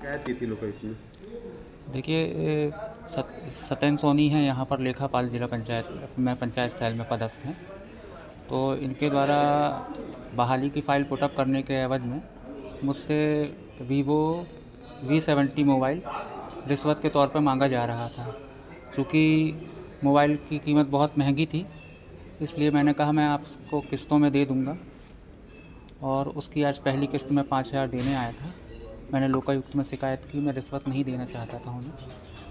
शिकायत की थी लोकायुक्त में? देखिए, सत्येंद्र सोनी हैं, यहाँ पर लेखापाल जिला पंचायत में पंचायत सेल में पदस्थ हैं। तो इनके द्वारा बहाली की फ़ाइल पुटअप करने के एवज में मुझसे वीवो V70 मोबाइल रिश्वत के तौर पर मांगा जा रहा था। चूँकि मोबाइल की कीमत बहुत महंगी थी, इसलिए मैंने कहा मैं आपको किस्तों में दे दूँगा, और उसकी आज पहली किस्त में 5,000 देने आया था। मैंने लोकायुक्त में शिकायत की, मैं रिश्वत नहीं देना चाहता था उन्हें,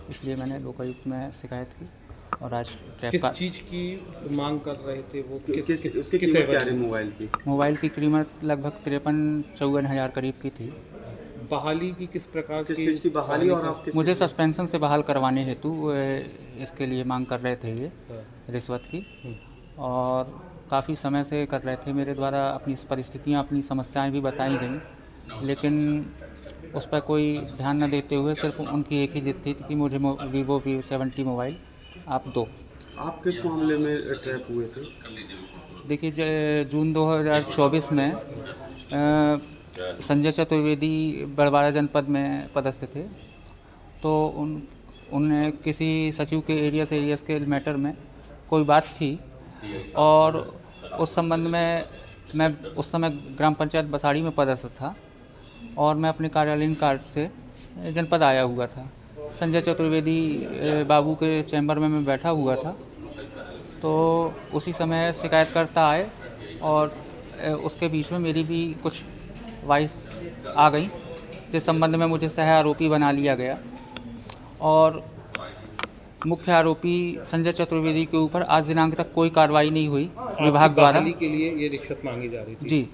इसलिए मैंने लोकायुक्त में शिकायत की। और आज किस चीज़ की मांग कर रहे थे वो? उसकी कीमत क्या रही मोबाइल की? मोबाइल की कीमत लगभग 53-54 हज़ार करीब की थी। बहाली की किस प्रकार किस चीज़ की बहाली? और आप किस मुझे सस्पेंशन से बहाल करवाने हेतु इसके लिए मांग कर रहे थे ये रिश्वत की, और काफ़ी समय से कर रहे थे। मेरे द्वारा अपनी परिस्थितियाँ, अपनी समस्याएं भी बताई गई, लेकिन उस पर कोई ध्यान न देते हुए सिर्फ उनकी एक ही जिद थी कि मुझे वीवो V70 मोबाइल आप दो। आप किस मामले में ट्रैप हुए थे? देखिए, जून 2024 में संजय चतुर्वेदी बड़वाड़ा जनपद में पदस्थ थे। तो उनने किसी सचिव के एरिया से एरियस के मैटर में कोई बात थी, और उस संबंध में मैं उस समय ग्राम पंचायत बसाड़ी में पदस्थ था, और मैं अपने कार्यालयीन कार्ड से जनपद आया हुआ था। संजय चतुर्वेदी बाबू के चैम्बर में मैं बैठा हुआ था, तो उसी समय शिकायतकर्ता आए, और उसके बीच में मेरी भी कुछ वॉइस आ गई, जिस संबंध में मुझे सह आरोपी बना लिया गया। और मुख्य आरोपी संजय चतुर्वेदी के ऊपर आज दिनांक तक कोई कार्रवाई नहीं हुई विभाग द्वारा। बहाली के लिए ये रिश्वत मांगी जा रही थी? जी।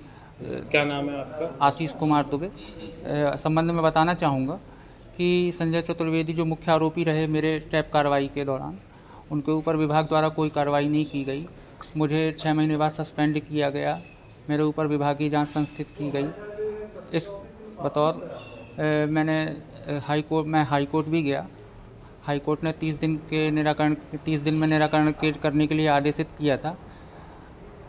क्या नाम है आपका? आशीष कुमार दुबे। संबंध में बताना चाहूँगा कि संजय चतुर्वेदी जो मुख्य आरोपी रहे मेरे ट्रैप कार्रवाई के दौरान, उनके ऊपर विभाग द्वारा कोई कार्रवाई नहीं की गई। मुझे 6 महीने बाद सस्पेंड किया गया, मेरे ऊपर विभागीय जांच संस्थित की गई। इस बतौर मैंने हाई कोर्ट भी गया। हाई कोर्ट ने 30 दिन में निराकरण करने के लिए आदेशित किया था,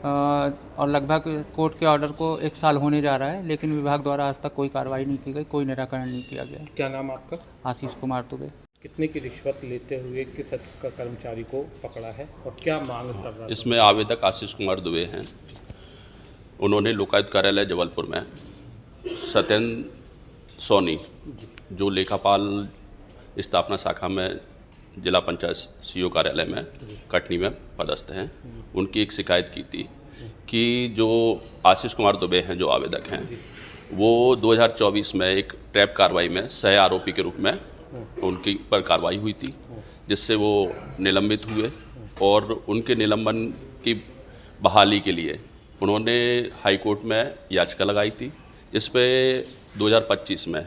और लगभग कोर्ट के ऑर्डर को 1 साल होने जा रहा है, लेकिन विभाग द्वारा आज तक कोई कार्रवाई नहीं की गई, कोई निराकरण नहीं किया गया। क्या नाम आपका? आशीष कुमार दुबे। कितने की रिश्वत लेते हुए किस कर्मचारी को पकड़ा है और क्या मांग कर रहा है? इसमें आवेदक आशीष कुमार दुबे हैं। उन्होंने लोकायुक्त कार्यालय जबलपुर में सत्येंद्र सोनी, जो लेखापाल स्थापना शाखा में जिला पंचायत सीओ कार्यालय में कटनी में पदस्थ हैं, उनकी एक शिकायत की थी कि जो आशीष कुमार दुबे हैं, जो आवेदक हैं, वो 2024 में एक ट्रैप कार्रवाई में सह आरोपी के रूप में उनके पर कार्रवाई हुई थी, जिससे वो निलंबित हुए, और उनके निलंबन की बहाली के लिए उन्होंने हाई कोर्ट में याचिका लगाई थी। इस पे 2025 में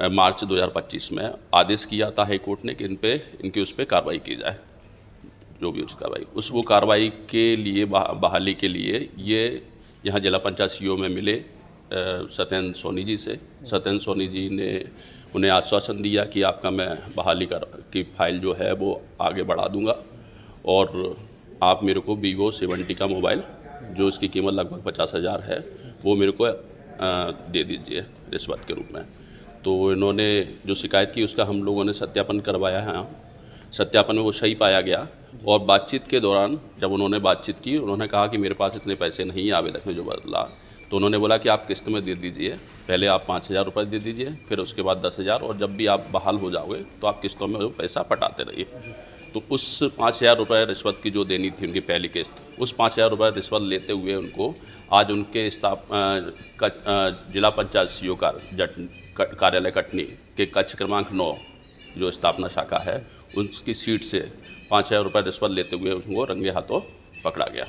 मार्च 2025 में आदेश किया था हाई कोर्ट ने कि इनकी उस पर कार्रवाई की जाए, जो भी उस कार्रवाई वो कार्रवाई के लिए बहाली के लिए ये यहाँ जिला पंचायत सीओ में मिले सत्येंद्र सोनी जी से। सत्येंद्र सोनी जी ने उन्हें आश्वासन दिया कि आपका मैं बहाली की फाइल जो है वो आगे बढ़ा दूंगा, और आप मेरे को V70 का मोबाइल, जो इसकी कीमत लगभग 50,000 है, वो मेरे को दे दीजिए रिश्वत के रूप में। तो इन्होंने जो शिकायत की उसका हम लोगों ने सत्यापन करवाया है। सत्यापन में वो सही पाया गया, और बातचीत के दौरान जब उन्होंने बातचीत की, उन्होंने कहा कि मेरे पास इतने पैसे नहीं है आवेदक ने जो बदला, तो उन्होंने बोला कि आप किस्त में दे दीजिए, पहले आप 5,000 रुपये दे दीजिए, फिर उसके बाद 10,000, और जब भी आप बहाल हो जाओगे तो आप किस्तों में वो पैसा पटाते रहिए। तो उस 5,000 रुपये रिश्वत की जो देनी थी उनकी पहली किस्त, उस 5,000 रुपये रिश्वत लेते हुए उनको आज उनके जिला पंचायत सीओ कार्यालय कटनी के कक्ष क्रमांक 9, जो स्थापना शाखा है, उसकी सीट से 5,000 रुपये रिश्वत लेते हुए उनको रंगे हाथों पकड़ा गया।